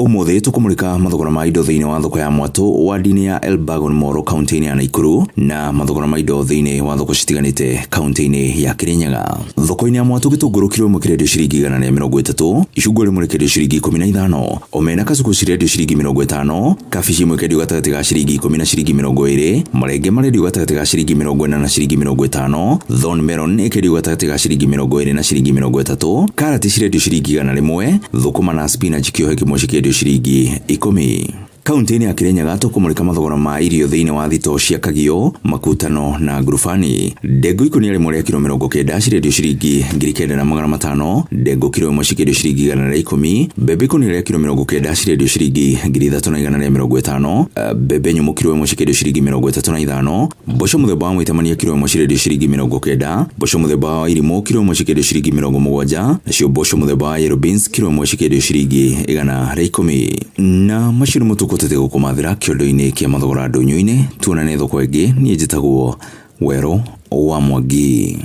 Umuthi tukumulika mathogora ma indo thiini wa thoko ya Mwatu wadi-ini ya Elburgon Moro kaunti-ini ya Nakuru na mathogora ma indo thiini wa thoko citiganite kaunti-ini ya Kirinyaga. Thoko-ini ya Mwatu gitunguru kilo imwe kirendio ciringi 130, icungwa rimwe rikendio ciringi 15, omena kasuku cirendio ciringi 50, kabici imwe ikendio gatagati ga ciringi 10 na ciringi 20, marenge marendio gatagati ga ciringi 40 na ciringi 50, thorn melon ikendio gatagati ga ciringi 20 na ciringi 30, karati cirendio ciringi 100, thukuma na spinach kiohe kimwe cikendio ciringi 10. Kaunti-ini ya Kirinyaga tukumulika mathogora ma irio thiini wa thito cia Kagio, Makutano na Ngurubani. Ndengũ ikonia rimwe ria kilo 90 cirendio ciringi 9,500, ndengũ kilo imwe cikendio ciringi 110, mbembe ikonia ria kilo 90 cirendio ciringi 3,150, mbembe nyumu kilo imwe cikendio ciringi 35, mboco muthemba wa mwitamania kilo imwe cirendio ciringi 90, mboco muthemba wa irimũ kilo imwe cikendio ciringi 70, nacio mboco muthemba wa yellow beans kilo imwe cikendio ciringi 110. Na maciaro mutukotete gukumathira kiondo-ini kia mathogora ndunyu-ini. Tuonane thoko ingi. Nie njitagwo Wero wa Mwangi.